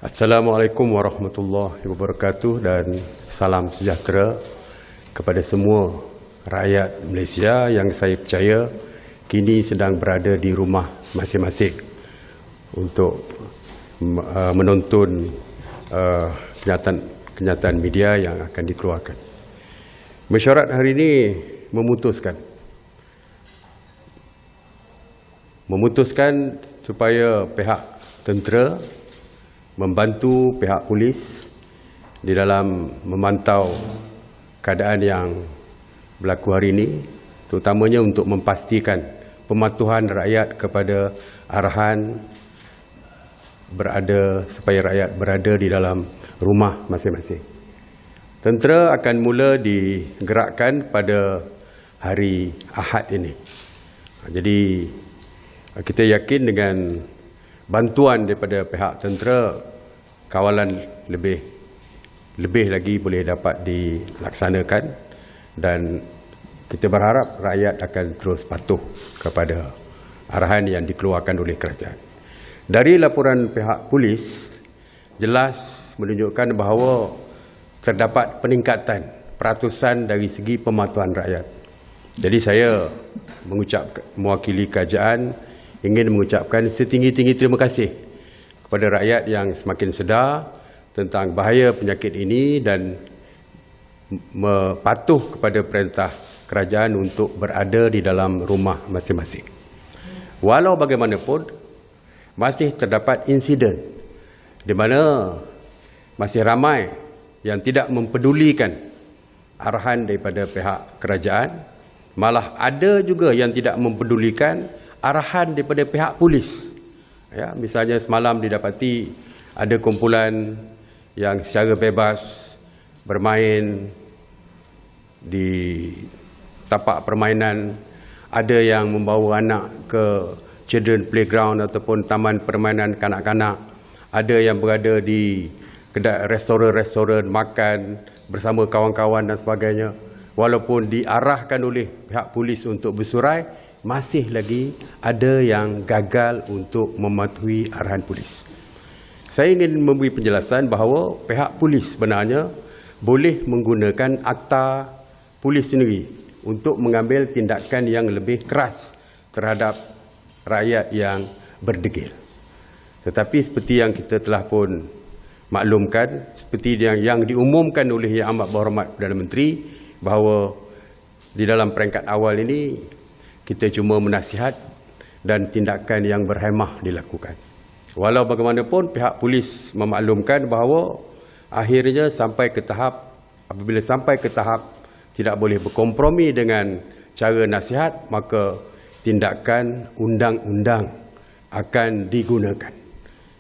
Assalamualaikum warahmatullahi wabarakatuh dan salam sejahtera kepada semua rakyat Malaysia yang saya percaya kini sedang berada di rumah masing-masing untuk menonton kenyataan media yang akan dikeluarkan. Mesyuarat hari ini memutuskan supaya pihak tentera membantu pihak polis di dalam memantau keadaan yang berlaku hari ini, terutamanya untuk memastikan pematuhan rakyat kepada arahan supaya rakyat berada di dalam rumah masing-masing. Tentera akan mula digerakkan pada hari Ahad ini. Jadi kita yakin dengan bantuan daripada pihak tentera, kawalan lebih lagi boleh dapat dilaksanakan dan kita berharap rakyat akan terus patuh kepada arahan yang dikeluarkan oleh kerajaan. Dari laporan pihak polis jelas menunjukkan bahawa terdapat peningkatan peratusan dari segi pematuhan rakyat. Jadi saya mewakili kerajaan ingin mengucapkan setinggi-tinggi terima kasih kepada rakyat yang semakin sedar tentang bahaya penyakit ini dan patuh kepada perintah kerajaan untuk berada di dalam rumah masing-masing. Walau bagaimanapun, masih terdapat insiden di mana masih ramai yang tidak mempedulikan arahan daripada pihak kerajaan, malah ada juga yang tidak mempedulikan arahan daripada pihak polis. Ya, misalnya semalam didapati ada kumpulan yang secara bebas bermain di tapak permainan, ada yang membawa anak ke children playground ataupun taman permainan kanak-kanak, ada yang berada di kedai restoran-restoran makan bersama kawan-kawan dan sebagainya. Walaupun diarahkan oleh pihak polis untuk bersurai, masih lagi ada yang gagal untuk mematuhi arahan polis. Saya ingin memberi penjelasan bahawa pihak polis sebenarnya boleh menggunakan akta polis sendiri untuk mengambil tindakan yang lebih keras terhadap rakyat yang berdegil. Tetapi seperti yang kita telah pun maklumkan, seperti yang diumumkan oleh Yang Amat Berhormat Perdana Menteri, bahawa di dalam peringkat awal ini kita cuma menasihat dan tindakan yang berhemah dilakukan. Walau bagaimanapun pihak polis memaklumkan bahawa akhirnya apabila sampai ke tahap tidak boleh berkompromi dengan cara nasihat, maka tindakan undang-undang akan digunakan.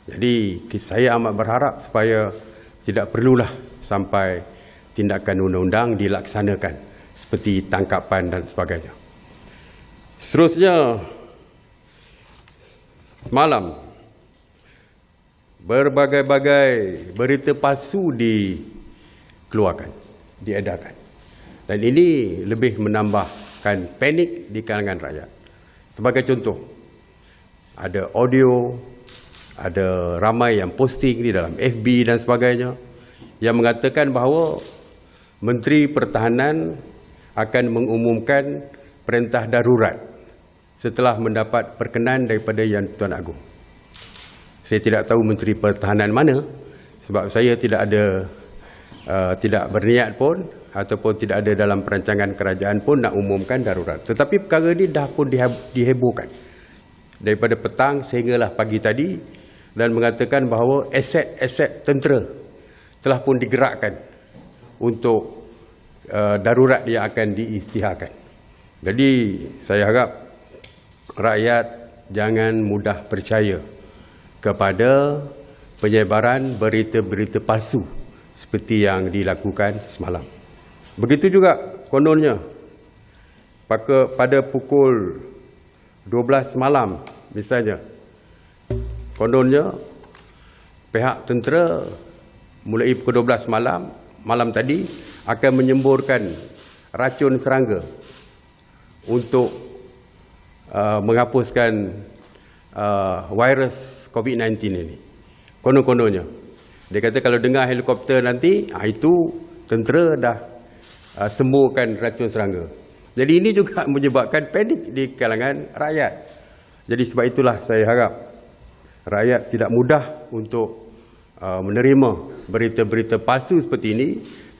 Jadi saya amat berharap supaya tidak perlulah sampai tindakan undang-undang dilaksanakan seperti tangkapan dan sebagainya. Seterusnya, semalam berbagai-bagai berita palsu dikeluarkan, diedarkan. Dan ini lebih menambahkan panik di kalangan rakyat. Sebagai contoh, ada audio, ada ramai yang posting di dalam FB dan sebagainya yang mengatakan bahawa Menteri Pertahanan akan mengumumkan perintah darurat setelah mendapat perkenan daripada Yang Tuan Agong. Saya tidak tahu Menteri Pertahanan mana, sebab saya tidak berniat pun ataupun tidak ada dalam perancangan kerajaan pun nak umumkan darurat. Tetapi perkara ini dah pun dihebohkan daripada petang sehinggalah pagi tadi dan mengatakan bahawa aset-aset tentera telah pun digerakkan untuk darurat yang akan diisytiharkan. Jadi saya harap rakyat jangan mudah percaya kepada penyebaran berita-berita palsu seperti yang dilakukan semalam. Begitu juga kononnya pada pukul 12 malam misalnya, kononnya pihak tentera mulai pukul 12 malam tadi akan menyemburkan racun serangga untuk menghapuskan virus COVID-19 ini. Konon-kononnya. Dia kata kalau dengar helikopter nanti, itu tentera dah sembuhkan racun serangga. Jadi ini juga menyebabkan panik di kalangan rakyat. Jadi sebab itulah saya harap rakyat tidak mudah untuk menerima berita-berita palsu seperti ini.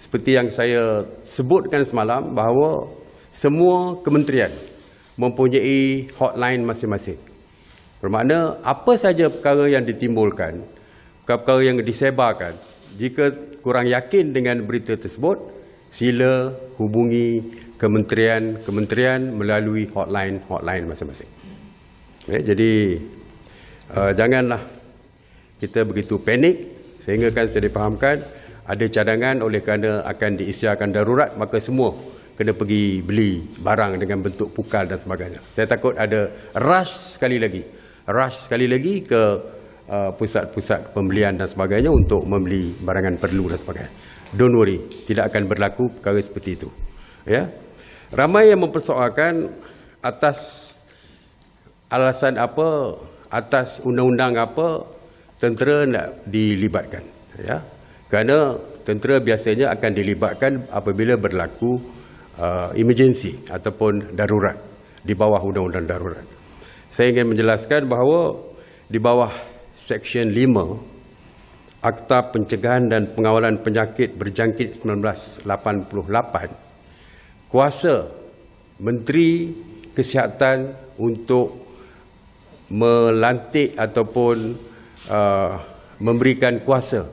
Seperti yang saya sebutkan semalam, bahawa semua kementerian mempunyai hotline masing-masing. Bermakna apa saja perkara yang ditimbulkan, perkara yang disebarkan, jika kurang yakin dengan berita tersebut, sila hubungi kementerian melalui hotline masing-masing. Jadi janganlah kita begitu panik sehingga kan saya difahamkan ada cadangan oleh kerana akan diisytiharkan darurat, maka semua kena pergi beli barang dengan bentuk pukal dan sebagainya. Saya takut ada rush sekali lagi ke pusat-pusat pembelian dan sebagainya untuk membeli barangan perlu dan sebagainya. Don't worry, tidak akan berlaku perkara seperti itu. Ya. Ramai yang mempersoalkan atas alasan apa, atas undang-undang apa tentera nak dilibatkan. Ya. Kerana tentera biasanya akan dilibatkan apabila berlaku emergency ataupun darurat di bawah undang-undang darurat. Saya ingin menjelaskan bahawa di bawah Seksyen 5 Akta Pencegahan dan Pengawalan Penyakit Berjangkit 1988, kuasa Menteri Kesihatan untuk melantik ataupun memberikan kuasa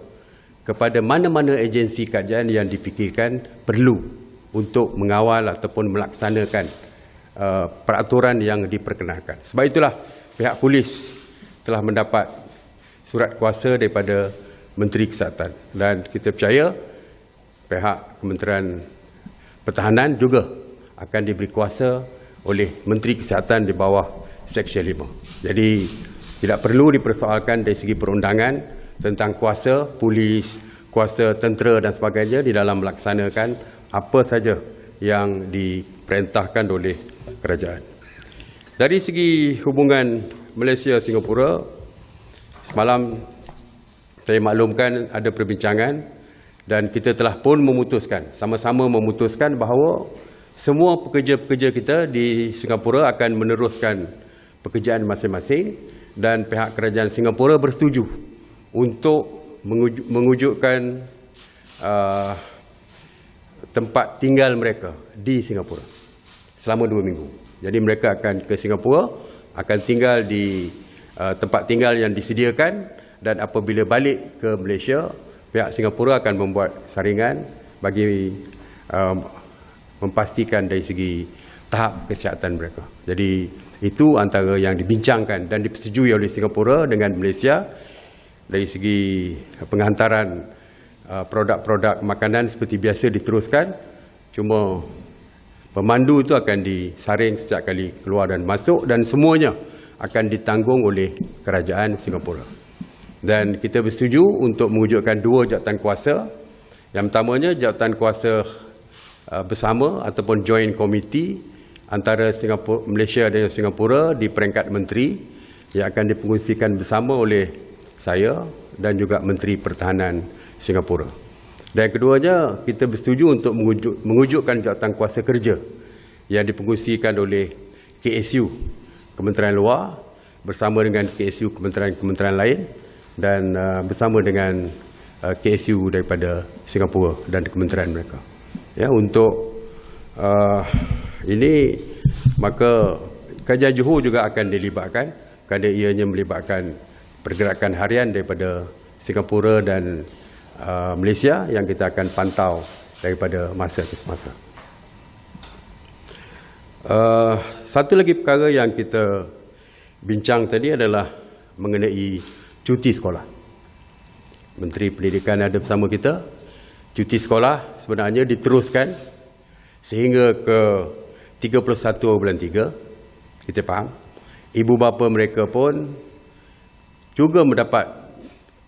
kepada mana-mana agensi kajian yang difikirkan perlu untuk mengawal ataupun melaksanakan peraturan yang diperkenalkan. Sebab itulah pihak polis telah mendapat surat kuasa daripada Menteri Kesihatan, dan kita percaya pihak Kementerian Pertahanan juga akan diberi kuasa oleh Menteri Kesihatan di bawah Seksyen 5. Jadi tidak perlu dipersoalkan dari segi perundangan tentang kuasa polis, kuasa tentera dan sebagainya di dalam melaksanakan apa saja yang diperintahkan oleh kerajaan. Dari segi hubungan Malaysia-Singapura, semalam saya maklumkan ada perbincangan dan kita telah pun memutuskan, sama-sama memutuskan bahawa semua pekerja-pekerja kita di Singapura akan meneruskan pekerjaan masing-masing, dan pihak kerajaan Singapura bersetuju untuk mewujudkan tempat tinggal mereka di Singapura selama 2 minggu. Jadi mereka akan ke Singapura, akan tinggal di tempat tinggal yang disediakan, dan apabila balik ke Malaysia, pihak Singapura akan membuat saringan bagi memastikan dari segi tahap kesihatan mereka. Jadi itu antara yang dibincangkan dan dipersetujui oleh Singapura dengan Malaysia. Dari segi penghantaran produk-produk makanan seperti biasa diteruskan, cuma pemandu itu akan disaring setiap kali keluar dan masuk, dan semuanya akan ditanggung oleh kerajaan Singapura. Dan kita bersetuju untuk mewujudkan 2 jawatan kuasa. Yang pertamanya jawatan kuasa bersama ataupun joint committee antara Singapura, Malaysia dan Singapura di peringkat menteri yang akan dipengungsikan bersama oleh saya dan juga Menteri Pertahanan Singapura. Dan keduanya, kita bersetuju untuk mewujudkan jawatan kuasa kerja yang dipengungsikan oleh KSU, Kementerian Luar, bersama dengan KSU kementerian-kementerian lain, dan bersama dengan KSU daripada Singapura dan kementerian mereka. Ya, untuk ini, maka Kajian Johor juga akan dilibatkan kerana ianya melibatkan pergerakan harian daripada Singapura dan Malaysia yang kita akan pantau daripada masa ke semasa. Satu lagi perkara yang kita bincang tadi adalah mengenai cuti sekolah. Menteri Pendidikan ada bersama kita. Cuti sekolah sebenarnya diteruskan sehingga ke 31 bulan 3. Kita faham. Ibu bapa mereka pun juga mendapat,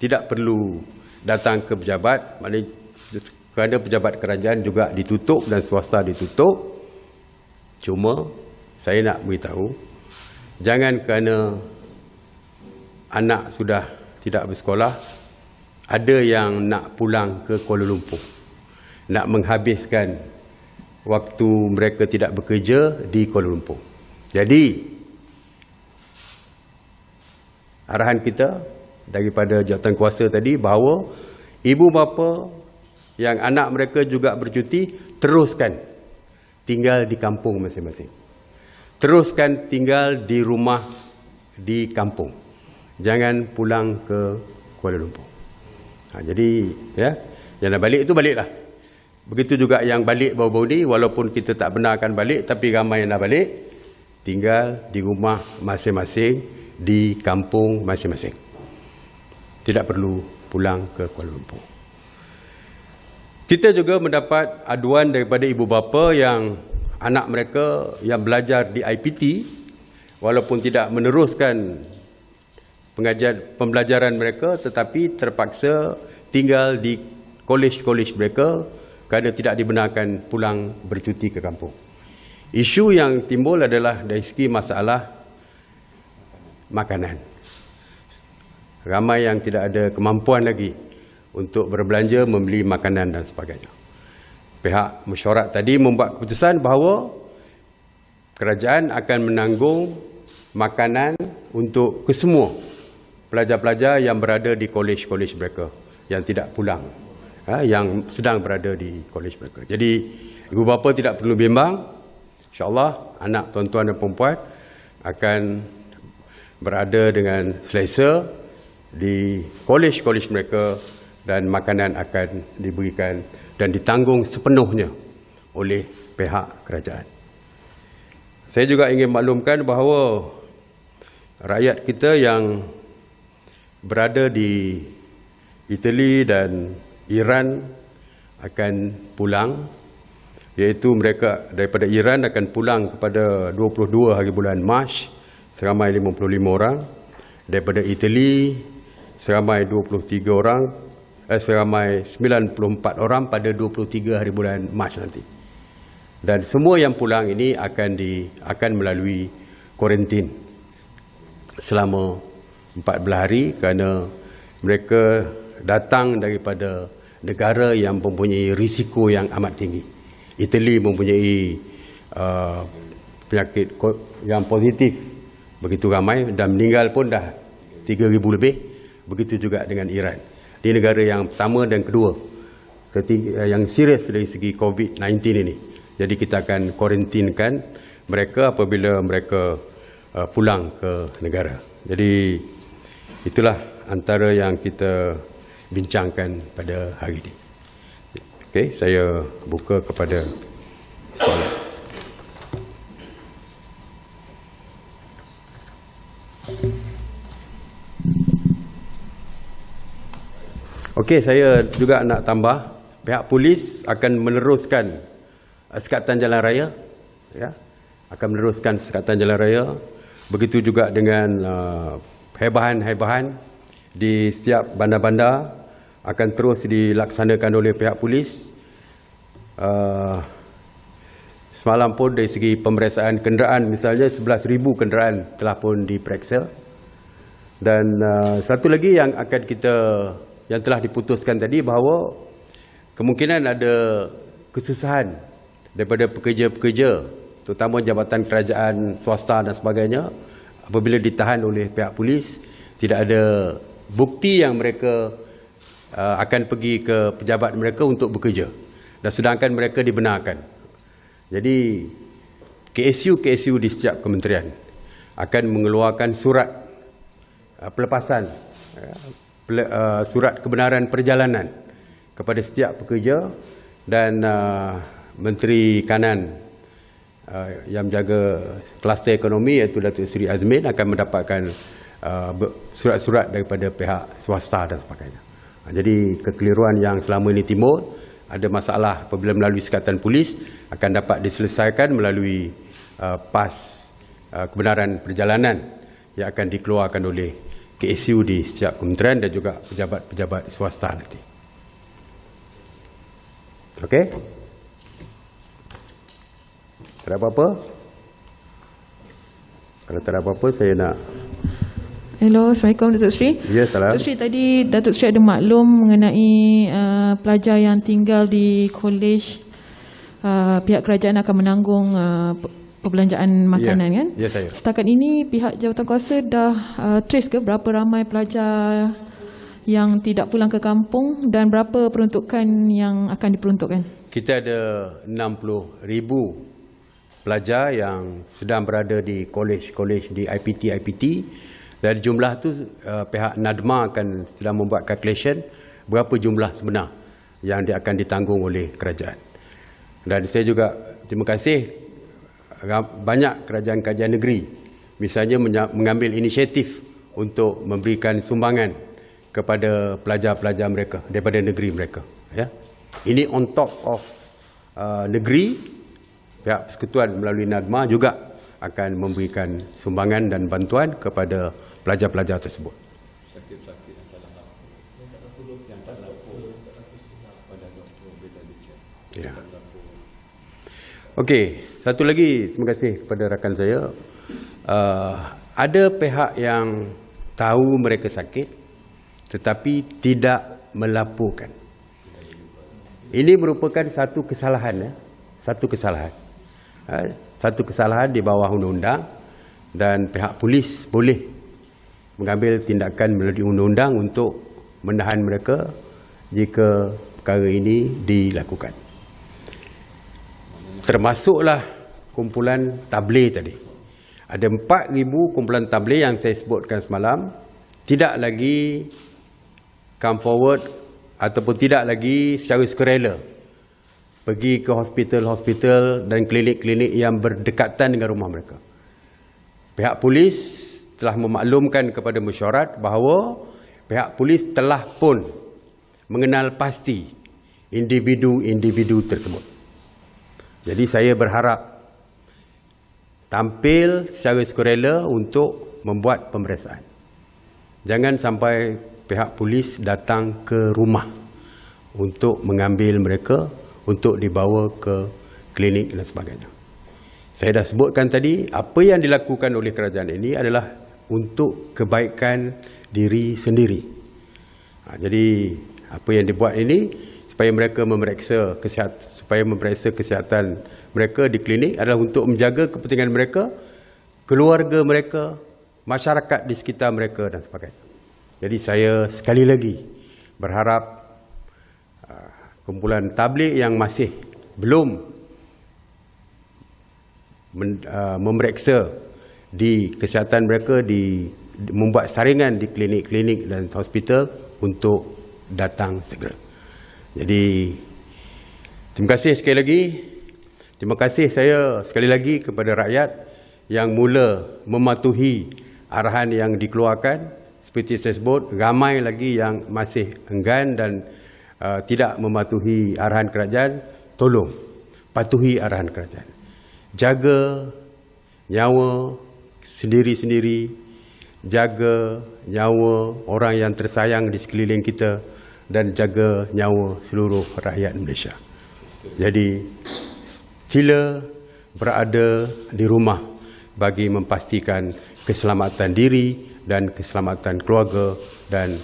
tidak perlu datang ke pejabat, maknanya kerana pejabat kerajaan juga ditutup dan swasta ditutup. Cuma saya nak beritahu, jangan kerana anak sudah tidak bersekolah ada yang nak pulang ke Kuala Lumpur, nak menghabiskan waktu mereka tidak bekerja di Kuala Lumpur. Jadi arahan kita daripada jawatankuasa tadi bahawa ibu bapa yang anak mereka juga bercuti, teruskan tinggal di kampung masing-masing. Teruskan tinggal di rumah di kampung. Jangan pulang ke Kuala Lumpur. Jadi ya, yang nak balik itu baliklah. Begitu juga yang balik baru-baru ni, walaupun kita tak benarkan balik, tapi ramai yang nak balik, tinggal di rumah masing-masing, di kampung masing-masing. Tidak perlu pulang ke Kuala Lumpur. Kita juga mendapat aduan daripada ibu bapa yang anak mereka yang belajar di IPT, walaupun tidak meneruskan pembelajaran mereka, tetapi terpaksa tinggal di kolej-kolej mereka kerana tidak dibenarkan pulang bercuti ke kampung. Isu yang timbul adalah dari segi masalah makanan. Ramai yang tidak ada kemampuan lagi untuk berbelanja, membeli makanan dan sebagainya. Pihak mesyuarat tadi membuat keputusan bahawa kerajaan akan menanggung makanan untuk kesemua pelajar-pelajar yang berada di kolej-kolej mereka, yang tidak pulang, yang sedang berada di kolej mereka. Jadi ibu bapa tidak perlu bimbang, insya-Allah anak tuan-tuan dan puan-puan akan berada dengan selesa di kolej-kolej mereka dan makanan akan diberikan dan ditanggung sepenuhnya oleh pihak kerajaan. Saya juga ingin maklumkan bahawa rakyat kita yang berada di Itali dan Iran akan pulang, iaitu mereka daripada Iran akan pulang kepada 22 hari bulan Mac seramai 55 orang, daripada Itali seramai 23 orang, seramai 94 orang pada 23 hari bulan Mac nanti. Dan semua yang pulang ini akan melalui kuarantin selama 14 hari kerana mereka datang daripada negara yang mempunyai risiko yang amat tinggi. Itali mempunyai penyakit yang positif begitu ramai dan meninggal pun dah 3,000 lebih. Begitu juga dengan Iran. Di negara yang pertama dan kedua yang serius dari segi COVID-19 ini. Jadi kita akan kuarantinkan mereka apabila mereka pulang ke negara. Jadi itulah antara yang kita bincangkan pada hari ini. Okey, saya buka kepada soalan. Okey, saya juga nak tambah, pihak polis akan meneruskan sekatan jalan raya, ya, akan meneruskan sekatan jalan raya. Begitu juga dengan haibahan-haibahan di setiap bandar-bandar akan terus dilaksanakan oleh pihak polis. Semalam pun dari segi pemeriksaan kenderaan, misalnya 11,000 kenderaan telah pun diperiksa. Dan satu lagi yang akan yang telah diputuskan tadi bahawa kemungkinan ada kesusahan daripada pekerja-pekerja, terutama jabatan kerajaan swasta dan sebagainya, apabila ditahan oleh pihak polis, tidak ada bukti yang mereka akan pergi ke pejabat mereka untuk bekerja, dan sedangkan mereka dibenarkan. Jadi KSU di setiap kementerian akan mengeluarkan surat pelepasan, surat kebenaran perjalanan kepada setiap pekerja, dan Menteri Kanan yang menjaga kluster ekonomi iaitu Datuk Seri Azmin akan mendapatkan surat-surat daripada pihak swasta dan sebagainya. Jadi kekeliruan yang selama ini timbul, ada masalah apabila melalui sekatan polis, akan dapat diselesaikan melalui pas kebenaran perjalanan yang akan dikeluarkan oleh KSU di setiap kementerian dan juga pejabat-pejabat swasta nanti. Okey? Tak ada apa-apa? Kalau tak ada apa-apa, saya nak... Hello, Assalamualaikum Datuk Seri. Ya, salam. Datuk Seri, tadi Datuk Seri ada maklum mengenai pelajar yang tinggal di kolej, pihak kerajaan akan menanggung perbelanjaan makanan, kan? Ya, saya. Setakat ini pihak jawatan kuasa dah trace ke berapa ramai pelajar yang tidak pulang ke kampung dan berapa peruntukan yang akan diperuntukkan? Kita ada 60,000 pelajar yang sedang berada di kolej-kolej di IPT. Dari jumlah tu pihak NADMA akan sedang membuat calculation berapa jumlah sebenar yang dia akan ditanggung oleh kerajaan. Dan saya juga terima kasih banyak kerajaan-kerajaan negeri misalnya mengambil inisiatif untuk memberikan sumbangan kepada pelajar-pelajar mereka daripada negeri mereka, ya. Ini on top of negeri. Pihak Persekutuan melalui NADMA juga akan memberikan sumbangan dan bantuan kepada pelajar-pelajar tersebut. Ya. Okey, satu lagi terima kasih kepada rakan saya. Ada pihak yang tahu mereka sakit tetapi tidak melaporkan. Ini merupakan satu kesalahan, satu kesalahan di bawah undang-undang, dan pihak polis boleh mengambil tindakan melalui undang-undang untuk menahan mereka jika perkara ini dilakukan. Termasuklah kumpulan tabligh tadi. Ada 4,000 kumpulan tabligh yang saya sebutkan semalam tidak lagi come forward ataupun tidak lagi secara sukarela pergi ke hospital-hospital dan klinik-klinik yang berdekatan dengan rumah mereka. Pihak polis telah memaklumkan kepada mesyuarat bahawa pihak polis telah pun mengenal pasti individu-individu tersebut. Jadi saya berharap tampil secara sukarela untuk membuat pemeriksaan. Jangan sampai pihak polis datang ke rumah untuk mengambil mereka untuk dibawa ke klinik dan sebagainya. Saya dah sebutkan tadi, apa yang dilakukan oleh kerajaan ini adalah untuk kebaikan diri sendiri. Jadi apa yang dibuat ini supaya mereka memeriksa kesihatan mereka di klinik adalah untuk menjaga kepentingan mereka, keluarga mereka, masyarakat di sekitar mereka dan sebagainya. Jadi saya sekali lagi berharap kumpulan tabligh yang masih belum memeriksa di kesihatan mereka, membuat saringan di klinik-klinik dan hospital untuk datang segera. Jadi terima kasih sekali lagi. Terima kasih saya sekali lagi kepada rakyat yang mula mematuhi arahan yang dikeluarkan. Seperti saya sebut, ramai lagi yang masih enggan dan tidak mematuhi arahan kerajaan. Tolong patuhi arahan kerajaan. Jaga nyawa sendiri-sendiri, jaga nyawa orang yang tersayang di sekeliling kita, dan jaga nyawa seluruh rakyat Malaysia. Jadi sila berada di rumah bagi memastikan keselamatan diri dan keselamatan keluarga dan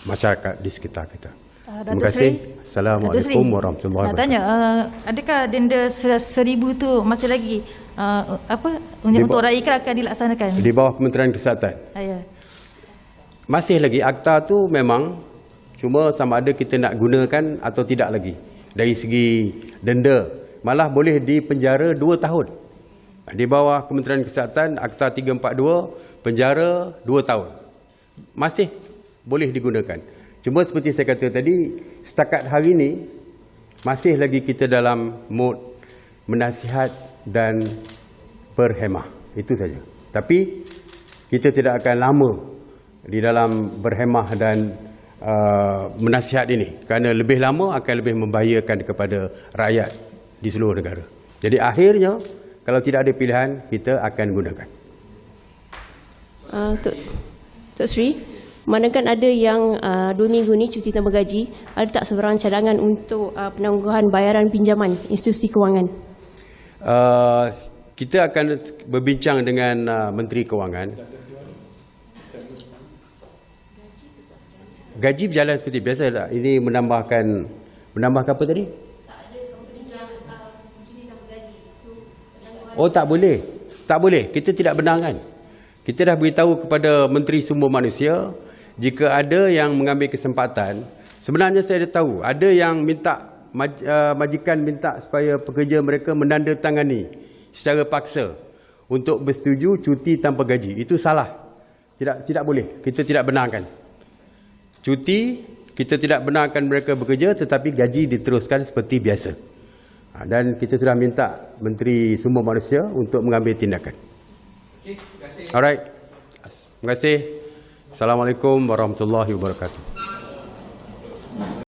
masyarakat di sekitar kita. Terima kasih. Assalamualaikum warahmatullahi wabarakatuh. Tanya, adakah denda 1,000 tu masih lagi untuk rakyat akan dilaksanakan? Di bawah Kementerian Kesihatan. Ya. Masih lagi akta tu memang, cuma sama ada kita nak gunakan atau tidak lagi. Dari segi denda, malah boleh dipenjara 2 tahun. Di bawah Kementerian Kesihatan, Akta 342, penjara 2 tahun. Masih boleh digunakan. Cuma seperti saya kata tadi, setakat hari ini, masih lagi kita dalam mod menasihat dan berhemah. Itu saja. Tapi, kita tidak akan lama di dalam berhemah dan menasihat ini. Kerana lebih lama akan lebih membahayakan kepada rakyat di seluruh negara. Jadi akhirnya, kalau tidak ada pilihan, kita akan gunakan. Tok Sri, manakala ada yang 2 minggu ni cuti tanpa gaji, ada tak sebarang cadangan untuk penangguhan bayaran pinjaman institusi kewangan? Kita akan berbincang dengan Menteri Kewangan. gaji berjalan seperti biasa tak? Ini menambahkan apa tadi? Oh, tak boleh. Tak boleh. Kita tidak benarkan. Kita dah beritahu kepada Menteri Sumber Manusia, jika ada yang mengambil kesempatan, sebenarnya saya dah tahu, ada yang minta, majikan minta supaya pekerja mereka menandatangani secara paksa untuk bersetuju cuti tanpa gaji. Itu salah. Tidak boleh. Kita tidak benarkan. Cuti, kita tidak benarkan mereka bekerja, tetapi gaji diteruskan seperti biasa. Dan kita sudah minta Menteri Sumber Manusia untuk mengambil tindakan. Alright. Terima kasih. Assalamualaikum warahmatullahi wabarakatuh.